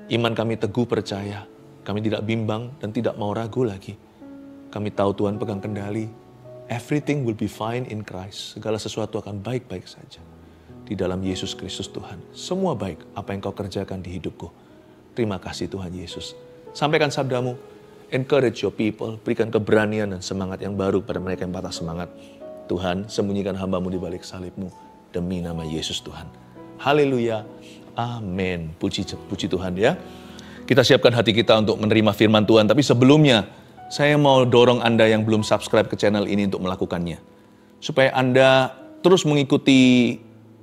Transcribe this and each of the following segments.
Iman kami teguh percaya. Kami tidak bimbang dan tidak mau ragu lagi. Kami tahu Tuhan pegang kendali. Everything will be fine in Christ. Segala sesuatu akan baik-baik saja. Di dalam Yesus Kristus Tuhan. Semua baik apa yang kau kerjakan di hidupku. Terima kasih Tuhan Yesus. Sampaikan sabdamu. Encourage your people. Berikan keberanian dan semangat yang baru pada mereka yang patah semangat. Tuhan, sembunyikan hamba-Mu di balik salib-Mu. Demi nama Yesus Tuhan. Haleluya. Amin. Puji Tuhan ya. Kita siapkan hati kita untuk menerima firman Tuhan. Tapi sebelumnya, saya mau dorong Anda yang belum subscribe ke channel ini untuk melakukannya. Supaya Anda terus mengikuti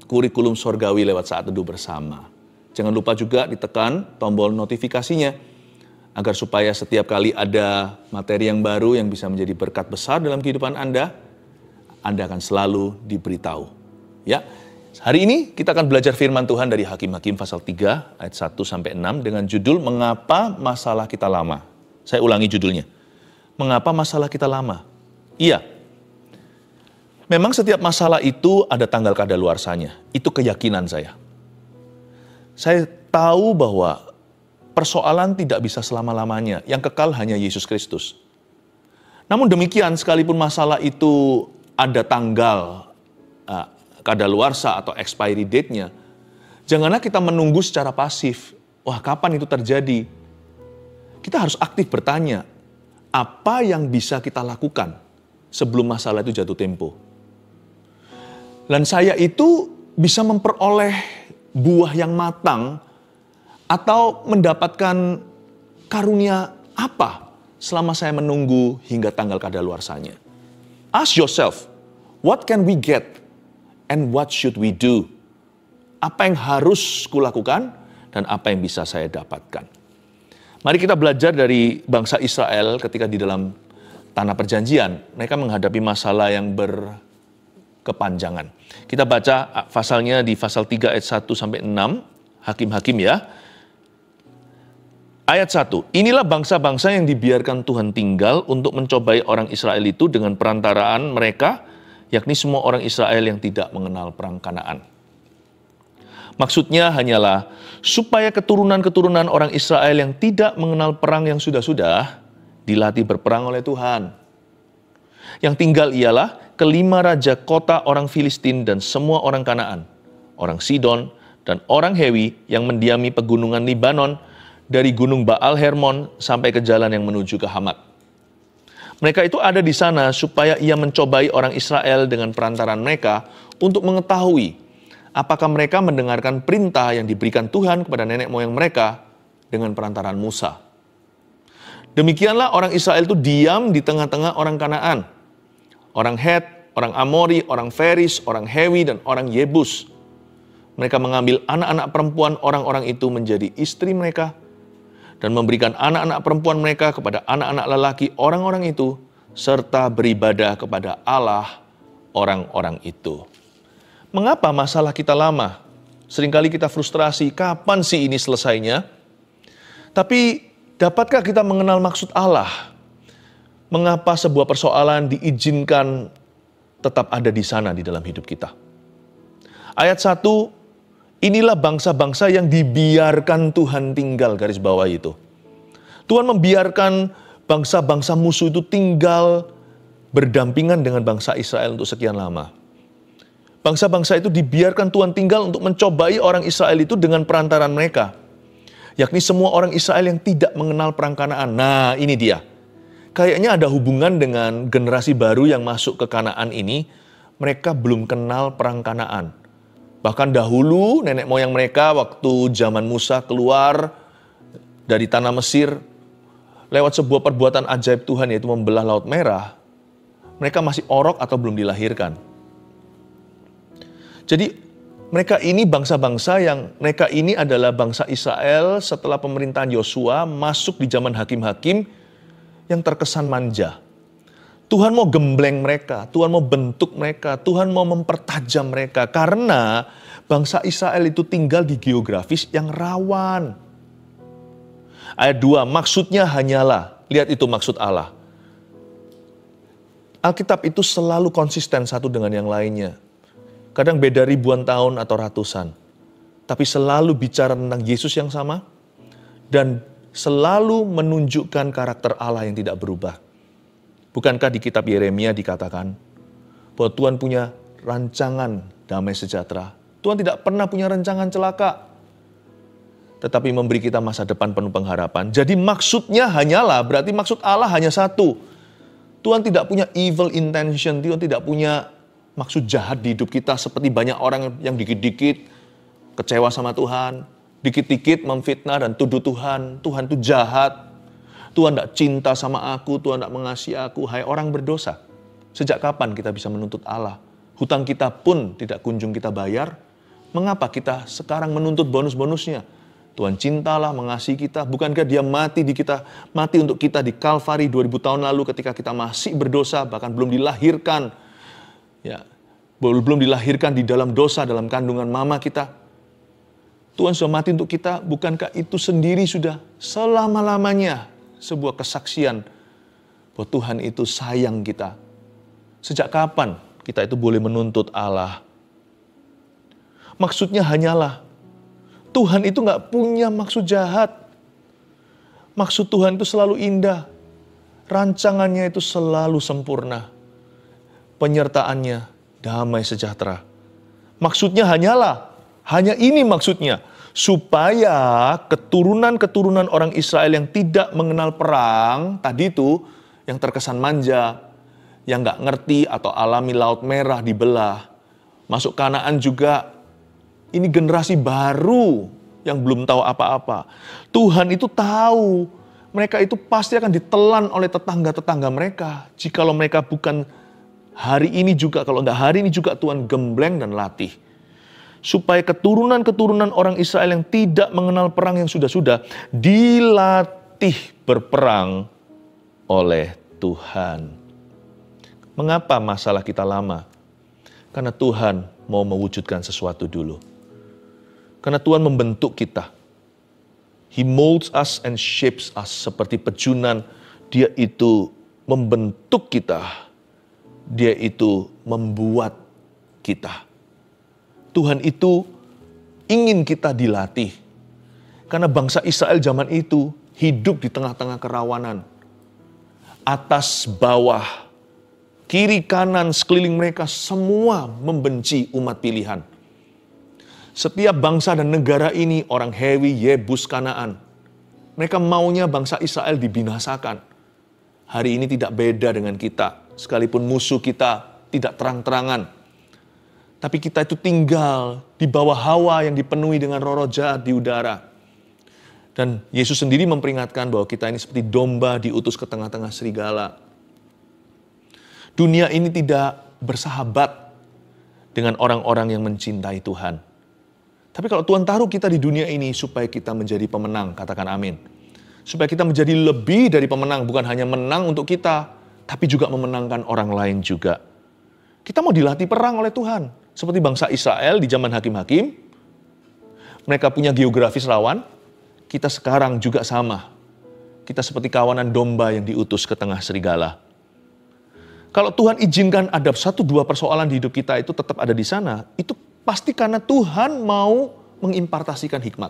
kurikulum sorgawi lewat Saat Teduh Bersama. Jangan lupa juga ditekan tombol notifikasinya. Agar supaya setiap kali ada materi yang baru yang bisa menjadi berkat besar dalam kehidupan Anda akan selalu diberitahu. Ya. Hari ini kita akan belajar firman Tuhan dari Hakim-Hakim pasal 3 ayat 1-6 dengan judul Mengapa Masalah Kita Lama. Saya ulangi judulnya. Mengapa masalah kita lama? Iya. Memang setiap masalah itu ada tanggal kadaluarsanya. Itu keyakinan saya. Saya tahu bahwa persoalan tidak bisa selama-lamanya. Yang kekal hanya Yesus Kristus. Namun demikian sekalipun masalah itu ada tanggal kadaluarsa atau expiry date-nya, janganlah kita menunggu secara pasif. Wah, kapan itu terjadi? Kita harus aktif bertanya, apa yang bisa kita lakukan sebelum masalah itu jatuh tempo? Dan saya itu bisa memperoleh buah yang matang atau mendapatkan karunia apa selama saya menunggu hingga tanggal kadaluarsanya? Ask yourself, what can we get? And what should we do? Apa yang harus kulakukan dan apa yang bisa saya dapatkan? Mari kita belajar dari bangsa Israel ketika di dalam tanah perjanjian. Mereka menghadapi masalah yang berkepanjangan. Kita baca pasalnya di pasal 3 ayat 1-6, Hakim-Hakim ya. Ayat 1, inilah bangsa-bangsa yang dibiarkan Tuhan tinggal untuk mencobai orang Israel itu dengan perantaraan mereka, yakni semua orang Israel yang tidak mengenal perang Kanaan. Maksudnya hanyalah supaya keturunan-keturunan orang Israel yang tidak mengenal perang yang sudah-sudah dilatih berperang oleh Tuhan. Yang tinggal ialah kelima raja kota orang Filistin dan semua orang Kanaan, orang Sidon dan orang Hewi yang mendiami pegunungan Libanon dari gunung Baal Hermon sampai ke jalan yang menuju ke Hamat. Mereka itu ada di sana supaya ia mencobai orang Israel dengan perantaran mereka untuk mengetahui apakah mereka mendengarkan perintah yang diberikan Tuhan kepada nenek moyang mereka dengan perantaran Musa. Demikianlah orang Israel itu diam di tengah-tengah orang Kanaan, orang Het, orang Amori, orang Feris, orang Hewi, dan orang Yebus. Mereka mengambil anak-anak perempuan orang-orang itu menjadi istri mereka, dan memberikan anak-anak perempuan mereka kepada anak-anak lelaki orang-orang itu, serta beribadah kepada Allah orang-orang itu. Mengapa masalah kita lama? Seringkali kita frustrasi, kapan sih ini selesainya? Tapi dapatkah kita mengenal maksud Allah? Mengapa sebuah persoalan diizinkan tetap ada di sana di dalam hidup kita? Ayat 1, inilah bangsa-bangsa yang dibiarkan Tuhan tinggal, garis bawah itu. Tuhan membiarkan bangsa-bangsa musuh itu tinggal berdampingan dengan bangsa Israel untuk sekian lama. Bangsa-bangsa itu dibiarkan Tuhan tinggal untuk mencobai orang Israel itu dengan perantaran mereka. Yakni semua orang Israel yang tidak mengenal perang Kanaan. Nah, ini dia. Kayaknya ada hubungan dengan generasi baru yang masuk ke Kanaan ini. Mereka belum kenal perang Kanaan. Bahkan dahulu nenek moyang mereka waktu zaman Musa keluar dari tanah Mesir lewat sebuah perbuatan ajaib Tuhan yaitu membelah Laut Merah, mereka masih orok atau belum dilahirkan. Jadi mereka ini bangsa-bangsa yang mereka ini adalah bangsa Israel setelah pemerintahan Yosua masuk di zaman hakim-hakim yang terkesan manja. Tuhan mau gembleng mereka, Tuhan mau bentuk mereka, Tuhan mau mempertajam mereka. Karena bangsa Israel itu tinggal di geografis yang rawan. Ayat 2, maksudnya hanyalah, lihat itu maksud Allah. Alkitab itu selalu konsisten satu dengan yang lainnya. Kadang beda ribuan tahun atau ratusan. Tapi selalu bicara tentang Yesus yang sama, dan selalu menunjukkan karakter Allah yang tidak berubah. Bukankah di kitab Yeremia dikatakan bahwa Tuhan punya rancangan damai sejahtera. Tuhan tidak pernah punya rancangan celaka, tetapi memberi kita masa depan penuh pengharapan. Jadi maksudnya hanyalah, berarti maksud Allah hanya satu. Tuhan tidak punya evil intention, Tuhan tidak punya maksud jahat di hidup kita seperti banyak orang yang dikit-dikit kecewa sama Tuhan, dikit-dikit memfitnah dan tuduh Tuhan. Tuhan itu jahat, Tuhan tidak cinta sama aku, Tuhan tidak mengasihi aku. Hai orang berdosa, sejak kapan kita bisa menuntut Allah? Hutang kita pun tidak kunjung kita bayar. Mengapa kita sekarang menuntut bonus-bonusnya? Tuhan cintalah, mengasihi kita. Bukankah dia mati untuk kita di Kalvari 2000 tahun lalu ketika kita masih berdosa, bahkan belum dilahirkan. Ya, belum dilahirkan di dalam dosa, dalam kandungan mama kita. Tuhan sudah mati untuk kita, bukankah itu sendiri sudah selama-lamanya sebuah kesaksian bahwa Tuhan itu sayang kita. Sejak kapan kita itu boleh menuntut Allah? Maksudnya hanyalah, Tuhan itu gak punya maksud jahat. Maksud Tuhan itu selalu indah. Rancangannya itu selalu sempurna. Penyertaannya damai sejahtera. Maksudnya hanya ini maksudnya. Supaya keturunan-keturunan orang Israel yang tidak mengenal perang, tadi itu yang terkesan manja, yang gak ngerti atau alami Laut Merah dibelah. Masuk Kanaan juga. Ini generasi baru yang belum tahu apa-apa. Tuhan itu tahu mereka itu pasti akan ditelan oleh tetangga-tetangga mereka. Jikalau mereka bukan hari ini juga, kalau enggak hari ini juga Tuhan gembleng dan latih. Supaya keturunan-keturunan orang Israel yang tidak mengenal perang yang sudah-sudah dilatih berperang oleh Tuhan. Mengapa masalah kita lama? Karena Tuhan mau mewujudkan sesuatu dulu. Karena Tuhan membentuk kita. He molds us and shapes us. Seperti pejunan, dia itu membentuk kita. Dia itu membuat kita. Tuhan itu ingin kita dilatih. Karena bangsa Israel zaman itu hidup di tengah-tengah kerawanan. Atas, bawah, kiri, kanan, sekeliling mereka semua membenci umat pilihan. Setiap bangsa dan negara ini, orang Hewi, Yebus, Kanaan, mereka maunya bangsa Israel dibinasakan. Hari ini tidak beda dengan kita, sekalipun musuh kita tidak terang-terangan. Tapi kita itu tinggal di bawah hawa yang dipenuhi dengan roh-roh jahat di udara. Dan Yesus sendiri memperingatkan bahwa kita ini seperti domba diutus ke tengah-tengah serigala. Dunia ini tidak bersahabat dengan orang-orang yang mencintai Tuhan. Tapi kalau Tuhan taruh kita di dunia ini supaya kita menjadi pemenang, katakan amin. Supaya kita menjadi lebih dari pemenang, bukan hanya menang untuk kita, tapi juga memenangkan orang lain juga. Kita mau dilatih perang oleh Tuhan. Seperti bangsa Israel di zaman hakim-hakim, mereka punya geografis rawan, kita sekarang juga sama. Kita seperti kawanan domba yang diutus ke tengah serigala. Kalau Tuhan izinkan ada 1-2 persoalan di hidup kita itu tetap ada di sana, itu pasti karena Tuhan mau mengimpartasikan hikmat.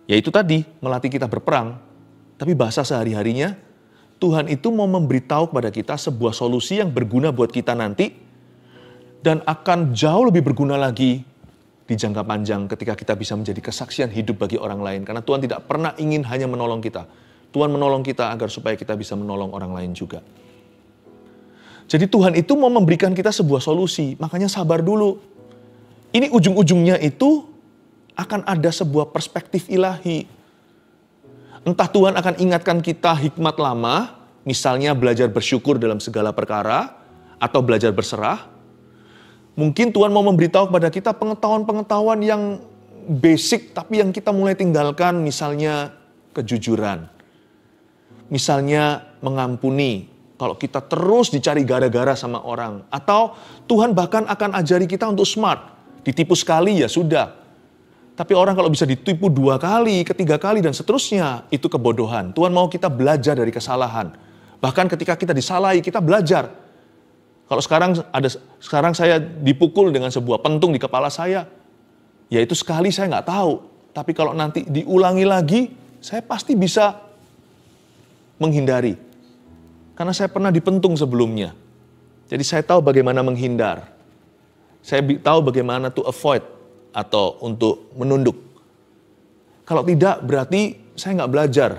Yaitu tadi, melatih kita berperang. Tapi bahasa sehari-harinya, Tuhan itu mau memberitahu kepada kita sebuah solusi yang berguna buat kita nanti. Dan akan jauh lebih berguna lagi di jangka panjang ketika kita bisa menjadi kesaksian hidup bagi orang lain. Karena Tuhan tidak pernah ingin hanya menolong kita. Tuhan menolong kita agar supaya kita bisa menolong orang lain juga. Jadi Tuhan itu mau memberikan kita sebuah solusi, makanya sabar dulu. Ini ujung-ujungnya itu akan ada sebuah perspektif ilahi. Entah Tuhan akan ingatkan kita hikmat lama, misalnya belajar bersyukur dalam segala perkara, atau belajar berserah. Mungkin Tuhan mau memberitahu kepada kita pengetahuan-pengetahuan yang basic, tapi yang kita mulai tinggalkan, misalnya kejujuran. Misalnya mengampuni. Kalau kita terus dicari gara-gara sama orang. Atau Tuhan bahkan akan ajari kita untuk smart. Ditipu sekali ya sudah. Tapi orang kalau bisa ditipu 2 kali, 3 kali dan seterusnya, itu kebodohan. Tuhan mau kita belajar dari kesalahan. Bahkan ketika kita disalahi, kita belajar. Kalau sekarang saya dipukul dengan sebuah pentung di kepala saya. Ya itu sekali saya nggak tahu. Tapi kalau nanti diulangi lagi, saya pasti bisa menghindari. Karena saya pernah dipentung sebelumnya. Jadi saya tahu bagaimana menghindar. Saya tahu bagaimana to avoid atau untuk menunduk. Kalau tidak, berarti saya nggak belajar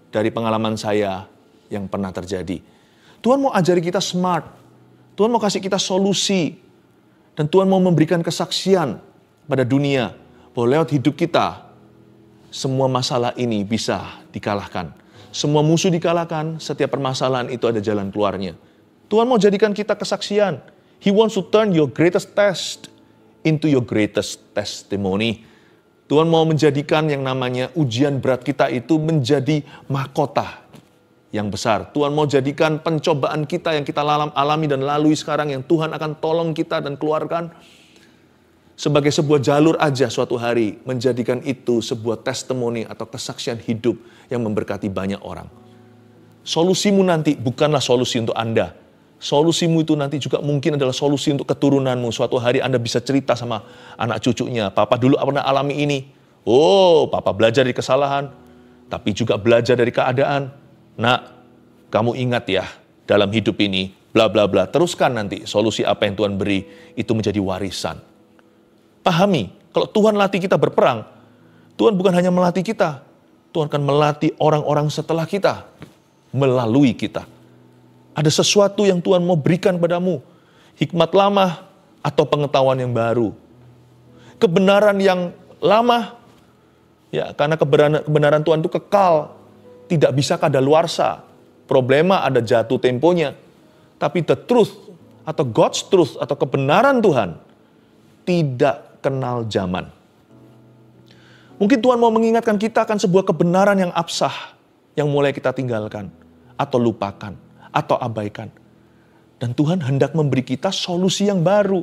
dari pengalaman saya yang pernah terjadi. Tuhan mau ajari kita smart. Tuhan mau kasih kita solusi. Dan Tuhan mau memberikan kesaksian pada dunia bahwa lewat hidup kita, semua masalah ini bisa dikalahkan. Semua musuh dikalahkan, setiap permasalahan itu ada jalan keluarnya. Tuhan mau jadikan kita kesaksian. He wants to turn your greatest test into your greatest testimony. Tuhan mau menjadikan yang namanya ujian berat kita itu menjadi mahkota yang besar. Tuhan mau jadikan pencobaan kita yang kita alami dan lalui sekarang, yang Tuhan akan tolong kita dan keluarkan, sebagai sebuah jalur aja suatu hari, menjadikan itu sebuah testimoni atau kesaksian hidup yang memberkati banyak orang. Solusimu nanti bukanlah solusi untuk Anda. Solusimu itu nanti juga mungkin adalah solusi untuk keturunanmu. Suatu hari Anda bisa cerita sama anak cucunya, Papa dulu pernah alami ini. Oh, Papa belajar dari kesalahan, tapi juga belajar dari keadaan. Nak, kamu ingat ya, dalam hidup ini, bla bla bla. Teruskan nanti solusi apa yang Tuhan beri, itu menjadi warisan. Pahami, kalau Tuhan latih kita berperang, Tuhan bukan hanya melatih kita, Tuhan akan melatih orang-orang setelah kita, melalui kita. Ada sesuatu yang Tuhan mau berikan padamu, hikmat lama atau pengetahuan yang baru. Kebenaran yang lama, ya karena kebenaran Tuhan itu kekal, tidak bisa kadaluarsa. Problema ada jatuh temponya. Tapi the truth atau God's truth atau kebenaran Tuhan tidak kenal zaman. Mungkin Tuhan mau mengingatkan kita akan sebuah kebenaran yang absah yang mulai kita tinggalkan atau lupakan atau abaikan. Dan Tuhan hendak memberi kita solusi yang baru.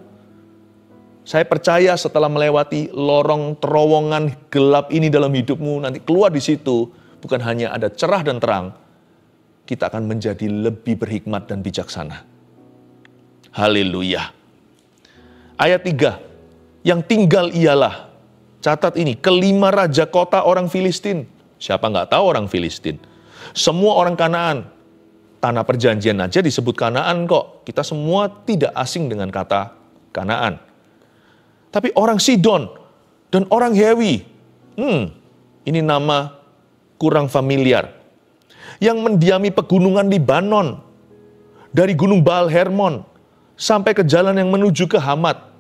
Saya percaya setelah melewati lorong terowongan gelap ini dalam hidupmu, nanti keluar di situ bukan hanya ada cerah dan terang, kita akan menjadi lebih berhikmat dan bijaksana. Haleluya. Ayat 3, yang tinggal ialah, catat ini, kelima raja kota orang Filistin. Siapa nggak tahu orang Filistin? Semua orang Kanaan. Tanah perjanjian aja disebut Kanaan kok. Kita semua tidak asing dengan kata Kanaan. Tapi orang Sidon dan orang Hewi, ini nama kurang familiar. Yang mendiami pegunungan Libanon, dari gunung Baal Hermon sampai ke jalan yang menuju ke Hamat.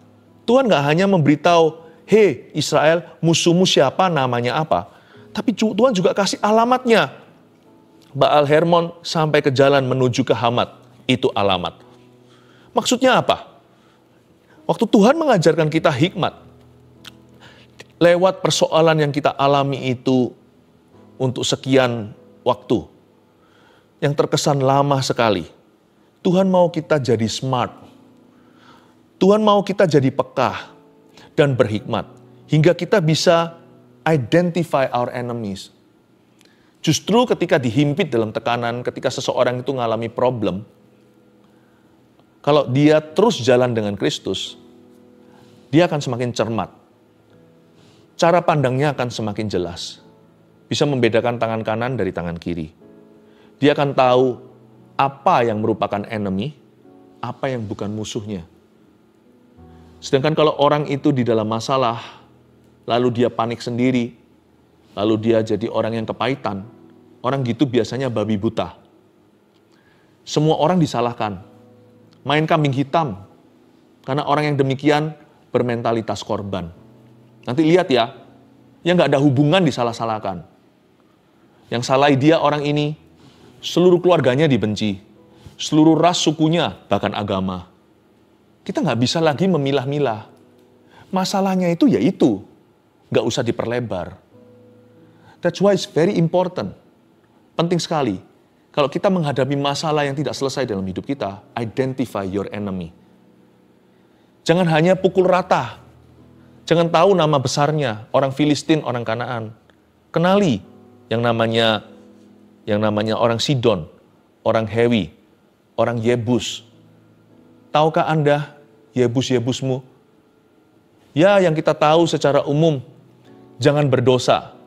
Tuhan gak hanya memberitahu, hei Israel, musuhmu siapa, namanya apa. Tapi Tuhan juga kasih alamatnya. Baal Hermon sampai ke jalan menuju ke Hamat, itu alamat. Maksudnya apa? Waktu Tuhan mengajarkan kita hikmat, lewat persoalan yang kita alami itu untuk sekian waktu, yang terkesan lama sekali, Tuhan mau kita jadi smart. Tuhan mau kita jadi peka dan berhikmat, hingga kita bisa identify our enemies. Justru ketika dihimpit dalam tekanan, ketika seseorang itu mengalami problem, kalau dia terus jalan dengan Kristus, dia akan semakin cermat. Cara pandangnya akan semakin jelas. Bisa membedakan tangan kanan dari tangan kiri. Dia akan tahu apa yang merupakan enemy, apa yang bukan musuhnya. Sedangkan kalau orang itu di dalam masalah, lalu dia panik sendiri, lalu dia jadi orang yang kepahitan, orang gitu biasanya babi buta. Semua orang disalahkan, main kambing hitam, karena orang yang demikian bermentalitas korban. Nanti lihat ya, yang gak ada hubungan disalah-salahkan. Yang salahi dia orang ini, seluruh keluarganya dibenci, seluruh ras sukunya, bahkan agama. Kita gak bisa lagi memilah-milah. Masalahnya itu ya itu, gak usah diperlebar. That's why it's very important. Penting sekali. Kalau kita menghadapi masalah yang tidak selesai dalam hidup kita, identify your enemy. Jangan hanya pukul rata. Jangan tahu nama besarnya, orang Filistin, orang Kanaan. Kenali yang namanya orang Sidon, orang Hewi, orang Yebus. Tahukah Anda Yebus-Yebusmu? Ya, yang kita tahu secara umum, jangan berdosa.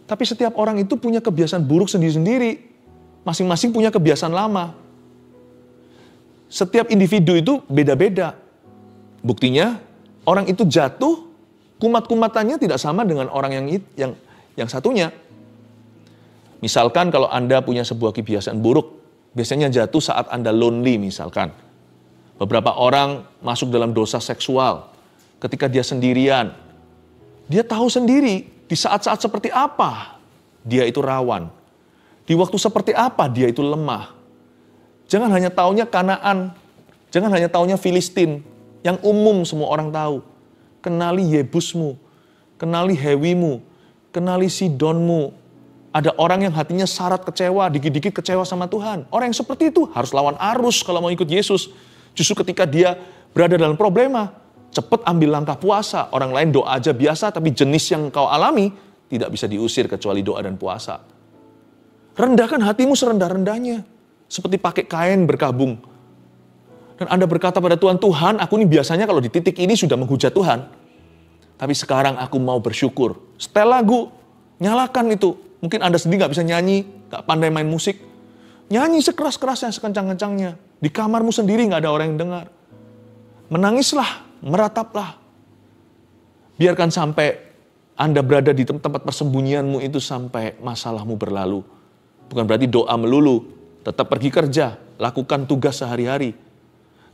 Tapi setiap orang itu punya kebiasaan buruk sendiri-sendiri. Masing-masing punya kebiasaan lama. Setiap individu itu beda-beda. Buktinya, orang itu jatuh, kumat-kumatannya tidak sama dengan orang yang satunya. Misalkan kalau Anda punya sebuah kebiasaan buruk, biasanya jatuh saat Anda lonely misalkan. Beberapa orang masuk dalam dosa seksual ketika dia sendirian. Dia tahu sendiri di saat-saat seperti apa dia itu rawan. Di waktu seperti apa dia itu lemah. Jangan hanya taunya Kanaan, jangan hanya taunya Filistin, yang umum semua orang tahu. Kenali Yebusmu, kenali Hewimu, kenali Sidonmu. Ada orang yang hatinya syarat kecewa, dikit-dikit kecewa sama Tuhan. Orang yang seperti itu harus lawan arus kalau mau ikut Yesus. Justru ketika dia berada dalam problema, cepat ambil langkah puasa. Orang lain doa aja biasa, tapi jenis yang kau alami tidak bisa diusir kecuali doa dan puasa. Rendahkan hatimu serendah-rendahnya. Seperti pakai kain berkabung. Dan Anda berkata pada Tuhan, Tuhan, aku ini biasanya kalau di titik ini sudah menghujat Tuhan. Tapi sekarang aku mau bersyukur. Setel lagu, nyalakan itu. Mungkin Anda sendiri gak bisa nyanyi, gak pandai main musik. Nyanyi sekeras-kerasnya, sekencang-kencangnya. Di kamarmu sendiri gak ada orang yang dengar. Menangislah, merataplah. Biarkan sampai Anda berada di tempat persembunyianmu itu sampai masalahmu berlalu. Bukan berarti doa melulu, tetap pergi kerja, lakukan tugas sehari-hari.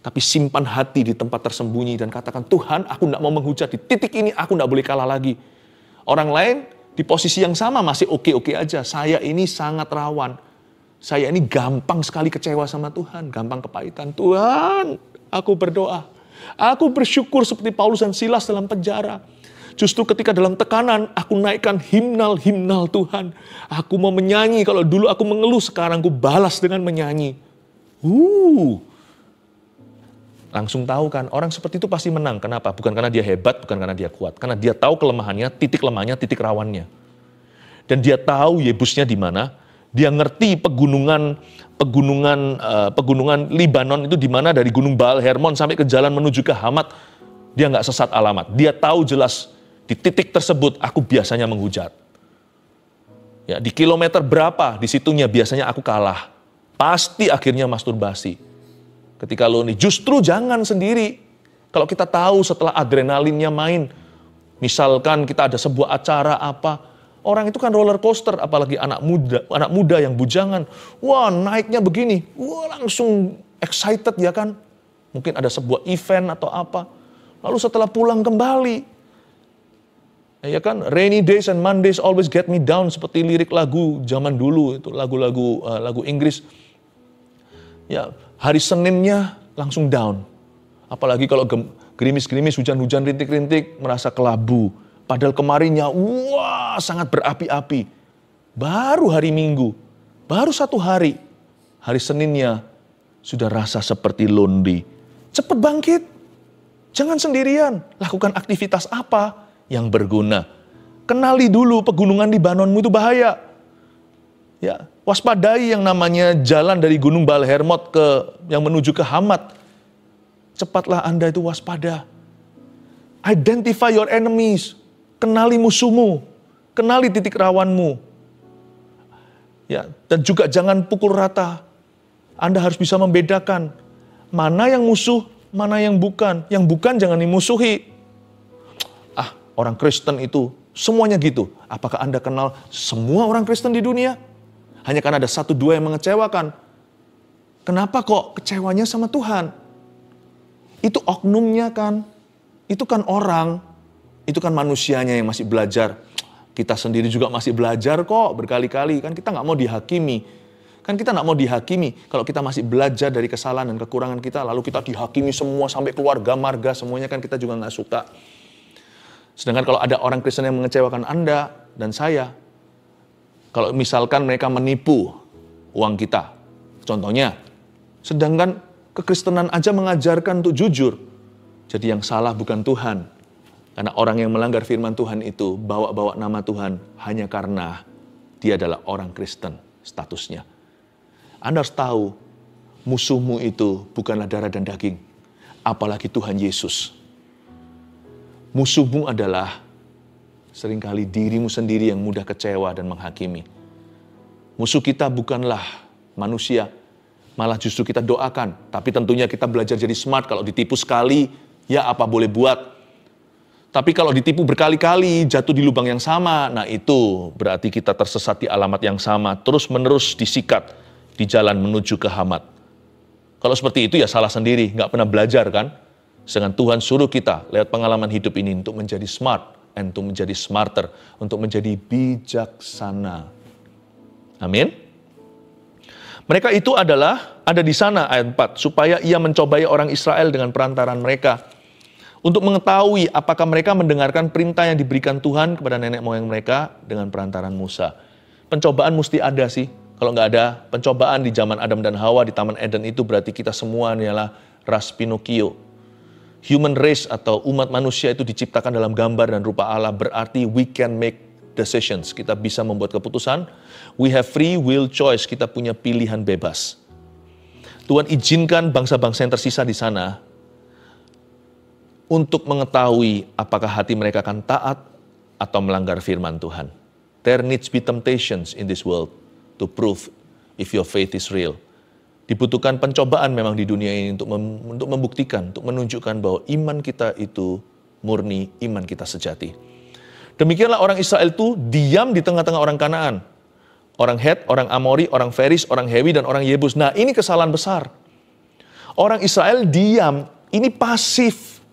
Tapi simpan hati di tempat tersembunyi dan katakan, Tuhan, aku tidak mau menghujat. Di titik ini aku tidak boleh kalah lagi. Orang lain di posisi yang sama masih oke-oke aja. Saya ini sangat rawan. Saya ini gampang sekali kecewa sama Tuhan. Gampang kepahitan. Tuhan, aku berdoa. Aku bersyukur seperti Paulus dan Silas dalam penjara. Justru ketika dalam tekanan, aku naikkan himnal-himnal Tuhan. Aku mau menyanyi, kalau dulu aku mengeluh, sekarang aku balas dengan menyanyi. Langsung tahu kan, orang seperti itu pasti menang. Kenapa? Bukan karena dia hebat, bukan karena dia kuat. Karena dia tahu kelemahannya, titik lemahnya, titik rawannya. Dan dia tahu Yebusnya di mana. Dia ngerti pegunungan Libanon itu di mana, dari Gunung Baal Hermon sampai ke jalan menuju ke Hamat. Dia nggak sesat alamat. Dia tahu jelas di titik tersebut aku biasanya menghujat. Ya, di kilometer berapa di situnya biasanya aku kalah. Pasti akhirnya masturbasi. Ketika lonely, justru jangan sendiri. Kalau kita tahu setelah adrenalinnya main, misalkan kita ada sebuah acara apa, orang itu kan roller coaster, apalagi anak muda yang bujangan. Wah, naiknya begini, wah langsung excited ya kan. Mungkin ada sebuah event atau apa. Lalu setelah pulang kembali, ya kan, rainy days and Mondays always get me down, seperti lirik lagu zaman dulu, itu lagu Inggris. Ya, hari Seninnya langsung down. Apalagi kalau gerimis-gerimis, hujan-hujan, rintik-rintik, merasa kelabu. Padahal kemarinnya, wah, sangat berapi-api. Baru hari Minggu, baru satu hari Seninnya sudah rasa seperti lonely. Cepat bangkit, jangan sendirian, lakukan aktivitas apa yang berguna. Kenali dulu pegunungan Libanonmu itu bahaya. Ya, waspadai yang namanya jalan dari Gunung Baal Hermon yang menuju ke Hamat. Cepatlah Anda itu waspada. Identify your enemies. Kenali musuhmu. Kenali titik rawanmu. Ya, dan juga jangan pukul rata. Anda harus bisa membedakan mana yang musuh, mana yang bukan. Yang bukan jangan dimusuhi. Orang Kristen itu semuanya gitu. Apakah Anda kenal semua orang Kristen di dunia? Hanya karena ada satu dua yang mengecewakan. Kenapa kok kecewanya sama Tuhan? Itu oknumnya kan. Itu kan orang. Itu kan manusianya yang masih belajar. Kita sendiri juga masih belajar kok berkali-kali. Kan kita nggak mau dihakimi. Kan kita nggak mau dihakimi. Kalau kita masih belajar dari kesalahan dan kekurangan kita, lalu kita dihakimi semua sampai keluarga, marga, semuanya kan kita juga nggak suka. Sedangkan kalau ada orang Kristen yang mengecewakan Anda dan saya, kalau misalkan mereka menipu uang kita, contohnya, sedangkan kekristenan aja mengajarkan untuk jujur. Jadi yang salah bukan Tuhan. Karena orang yang melanggar firman Tuhan itu bawa-bawa nama Tuhan hanya karena dia adalah orang Kristen statusnya. Anda harus tahu, musuhmu itu bukanlah darah dan daging, apalagi Tuhan Yesus. Musuhmu adalah Seringkali dirimu sendiri yang mudah kecewa dan menghakimi. Musuh kita bukanlah manusia, malah justru kita doakan. Tapi tentunya kita belajar jadi smart. Kalau ditipu sekali, ya apa boleh buat. Tapi kalau ditipu berkali-kali, jatuh di lubang yang sama, nah itu berarti kita tersesat di alamat yang sama, terus-menerus disikat di jalan menuju ke Hamat. Kalau seperti itu ya salah sendiri, nggak pernah belajar kan? Sedangkan Tuhan suruh kita lewat pengalaman hidup ini untuk menjadi smart, and untuk menjadi smarter, untuk menjadi bijaksana. Amin. Mereka itu ada di sana ayat 4, supaya ia mencobai orang Israel dengan perantaraan mereka, untuk mengetahui apakah mereka mendengarkan perintah yang diberikan Tuhan kepada nenek moyang mereka dengan perantaraan Musa. Pencobaan mesti ada sih. Kalau nggak ada pencobaan di zaman Adam dan Hawa di Taman Eden itu berarti kita semua adalah ras Pinocchio. Human race atau umat manusia itu diciptakan dalam gambar dan rupa Allah, berarti we can make decisions. Kita bisa membuat keputusan. We have free will choice. Kita punya pilihan bebas. Tuhan izinkan bangsa-bangsa yang tersisa di sana untuk mengetahui apakah hati mereka akan taat atau melanggar firman Tuhan. There needs be temptations in this world to prove if your faith is real. Dibutuhkan pencobaan memang di dunia ini untuk membuktikan, untuk menunjukkan bahwa iman kita itu murni, iman kita sejati. Demikianlah orang Israel itu diam di tengah-tengah orang Kanaan. Orang Het, orang Amori, orang Feris, orang Hewi, dan orang Yebus. Nah, ini kesalahan besar. Orang Israel diam, ini pasif.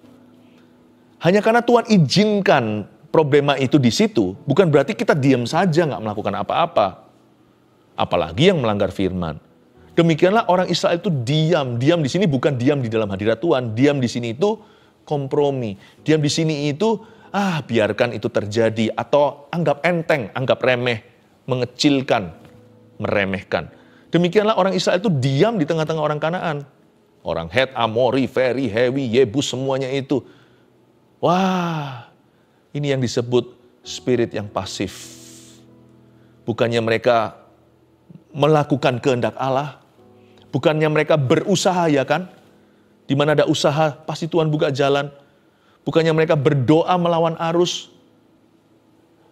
Hanya karena Tuhan izinkan problema itu di situ, bukan berarti kita diam saja nggak melakukan apa-apa. Apalagi yang melanggar firman. Demikianlah orang Israel itu diam. Diam di sini bukan diam di dalam hadirat Tuhan. Diam di sini itu kompromi. Diam di sini itu, biarkan itu terjadi. Atau anggap enteng, anggap remeh, mengecilkan, meremehkan. Demikianlah orang Israel itu diam di tengah-tengah orang Kanaan. Orang Het, Amori, Feri, Hewi, Yebus, semuanya itu. Wah, ini yang disebut spirit yang pasif. Bukannya mereka melakukan kehendak Allah, bukannya mereka berusaha, ya kan? Di mana ada usaha, pasti Tuhan buka jalan. Bukannya mereka berdoa melawan arus.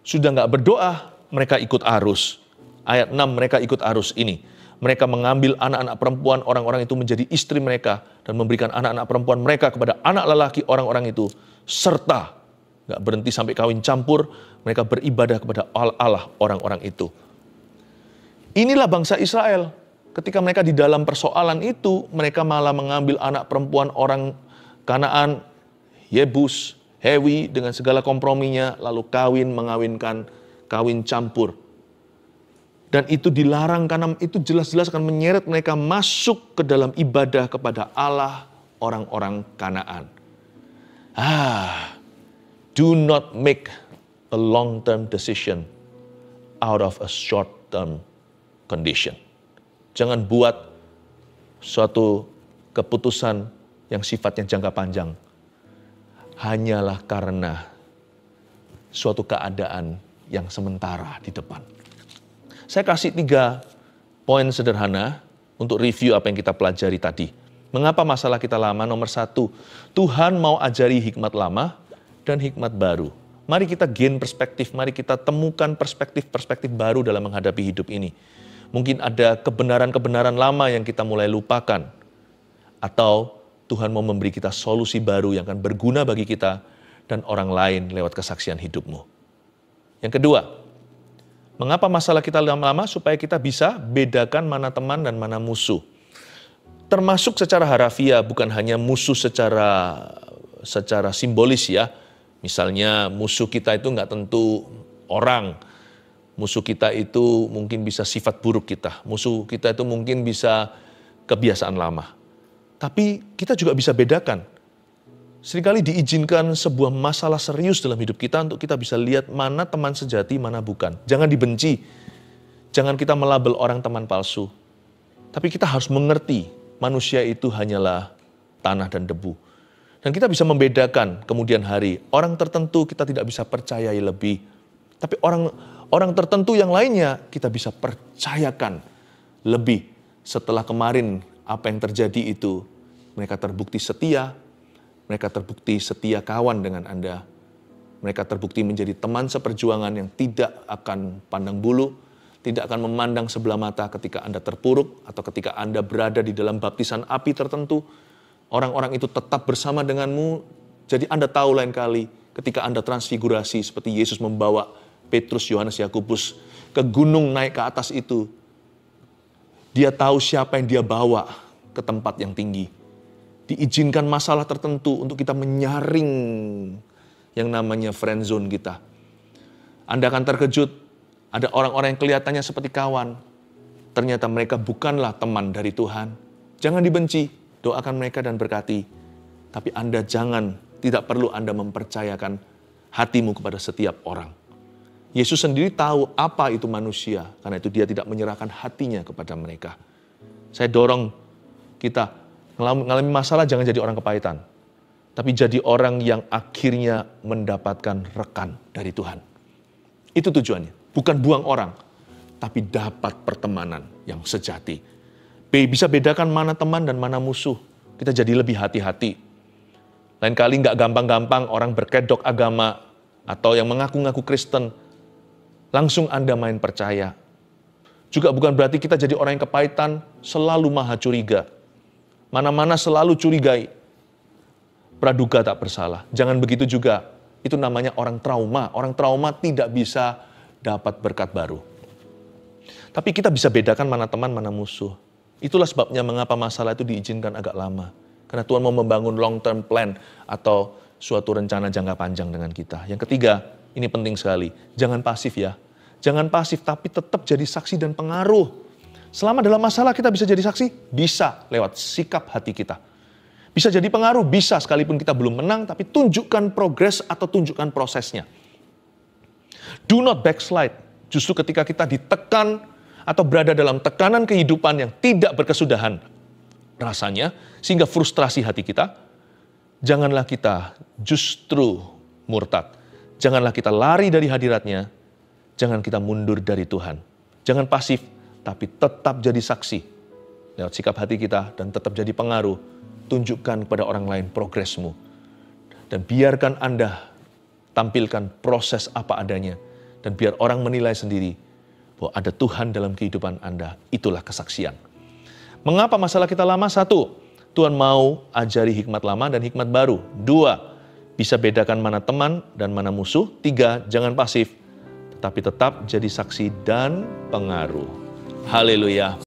Sudah nggak berdoa, mereka ikut arus. Ayat 6, mereka ikut arus ini. Mereka mengambil anak-anak perempuan orang-orang itu menjadi istri mereka, dan memberikan anak-anak perempuan mereka kepada anak lelaki orang-orang itu, serta nggak berhenti sampai kawin campur, mereka beribadah kepada Allah orang-orang itu. Inilah bangsa Israel. Ketika mereka di dalam persoalan itu, mereka malah mengambil anak perempuan orang Kanaan, Yebus, Hewi, dengan segala komprominya, lalu kawin campur. Dan itu dilarang karena itu jelas-jelas akan menyeret mereka masuk ke dalam ibadah kepada Allah orang-orang Kanaan. Do not make a long-term decision out of a short-term condition. Jangan buat suatu keputusan yang sifatnya jangka panjang hanyalah karena suatu keadaan yang sementara di depan. Saya kasih 3 poin sederhana untuk review apa yang kita pelajari tadi. Mengapa masalah kita lama? Nomor 1, Tuhan mau ajari hikmat lama dan hikmat baru. Mari kita gain perspektif, mari kita temukan perspektif-perspektif baru dalam menghadapi hidup ini. Mungkin ada kebenaran-kebenaran lama yang kita mulai lupakan. Atau Tuhan mau memberi kita solusi baru yang akan berguna bagi kita dan orang lain lewat kesaksian hidupmu. Yang kedua, mengapa masalah kita lama-lama? Supaya kita bisa bedakan mana teman dan mana musuh. Termasuk secara harafiah, bukan hanya musuh secara simbolis ya. Misalnya musuh kita itu nggak tentu orang. Musuh kita itu mungkin bisa sifat buruk kita. Musuh kita itu mungkin bisa kebiasaan lama. Tapi kita juga bisa bedakan. Seringkali diizinkan sebuah masalah serius dalam hidup kita untuk kita bisa lihat mana teman sejati, mana bukan. Jangan dibenci. Jangan kita melabel orang teman palsu. Tapi kita harus mengerti manusia itu hanyalah tanah dan debu. Dan kita bisa membedakan kemudian hari. Orang tertentu kita tidak bisa percayai lebih. Tapi orang tertentu yang lainnya kita bisa percayakan lebih. Setelah kemarin apa yang terjadi itu, mereka terbukti setia. Mereka terbukti setia kawan dengan Anda. Mereka terbukti menjadi teman seperjuangan yang tidak akan pandang bulu, tidak akan memandang sebelah mata ketika Anda terpuruk atau ketika Anda berada di dalam baptisan api tertentu. Orang-orang itu tetap bersama denganmu. Jadi Anda tahu lain kali ketika Anda transfigurasi seperti Yesus membawa Petrus, Yohanes, Yakobus ke gunung naik ke atas itu. Dia tahu siapa yang dia bawa ke tempat yang tinggi. Diizinkan masalah tertentu untuk kita menyaring yang namanya friend zone kita. Anda akan terkejut, ada orang-orang yang kelihatannya seperti kawan. Ternyata mereka bukanlah teman dari Tuhan. Jangan dibenci, doakan mereka dan berkati. Tapi Anda tidak perlu Anda mempercayakan hatimu kepada setiap orang. Yesus sendiri tahu apa itu manusia, karena itu dia tidak menyerahkan hatinya kepada mereka. Saya dorong kita mengalami masalah, jangan jadi orang kepahitan. Tapi jadi orang yang akhirnya mendapatkan rekan dari Tuhan. Itu tujuannya. Bukan buang orang, tapi dapat pertemanan yang sejati. Bisa bedakan mana teman dan mana musuh. Kita jadi lebih hati-hati. Lain kali nggak gampang-gampang orang berkedok agama atau yang mengaku-ngaku Kristen, langsung Anda main percaya. Juga bukan berarti kita jadi orang yang kepahitan, selalu maha curiga. Mana-mana selalu curigai. Praduga tak bersalah. Jangan begitu juga. Itu namanya orang trauma. Orang trauma tidak bisa dapat berkat baru. Tapi kita bisa bedakan mana teman, mana musuh. Itulah sebabnya mengapa masalah itu diizinkan agak lama. Karena Tuhan mau membangun long term plan atau suatu rencana jangka panjang dengan kita. Yang ketiga, ini penting sekali. Jangan pasif ya. Jangan pasif, tapi tetap jadi saksi dan pengaruh. Selama dalam masalah kita bisa jadi saksi, bisa lewat sikap hati kita. Bisa jadi pengaruh, bisa sekalipun kita belum menang, tapi tunjukkan progres atau tunjukkan prosesnya. Do not backslide. Justru ketika kita ditekan atau berada dalam tekanan kehidupan yang tidak berkesudahan rasanya, sehingga frustrasi hati kita, janganlah kita justru murtad. Janganlah kita lari dari hadiratnya, jangan kita mundur dari Tuhan. Jangan pasif, tapi tetap jadi saksi lewat sikap hati kita dan tetap jadi pengaruh. Tunjukkan kepada orang lain progresmu. Dan biarkan Anda tampilkan proses apa adanya. Dan biar orang menilai sendiri bahwa ada Tuhan dalam kehidupan Anda. Itulah kesaksian. Mengapa masalah kita lama? 1, Tuhan mau ajari hikmat lama dan hikmat baru. 2, bisa bedakan mana teman dan mana musuh. 3, jangan pasif, tetapi tetap jadi saksi dan pengaruh. Haleluya.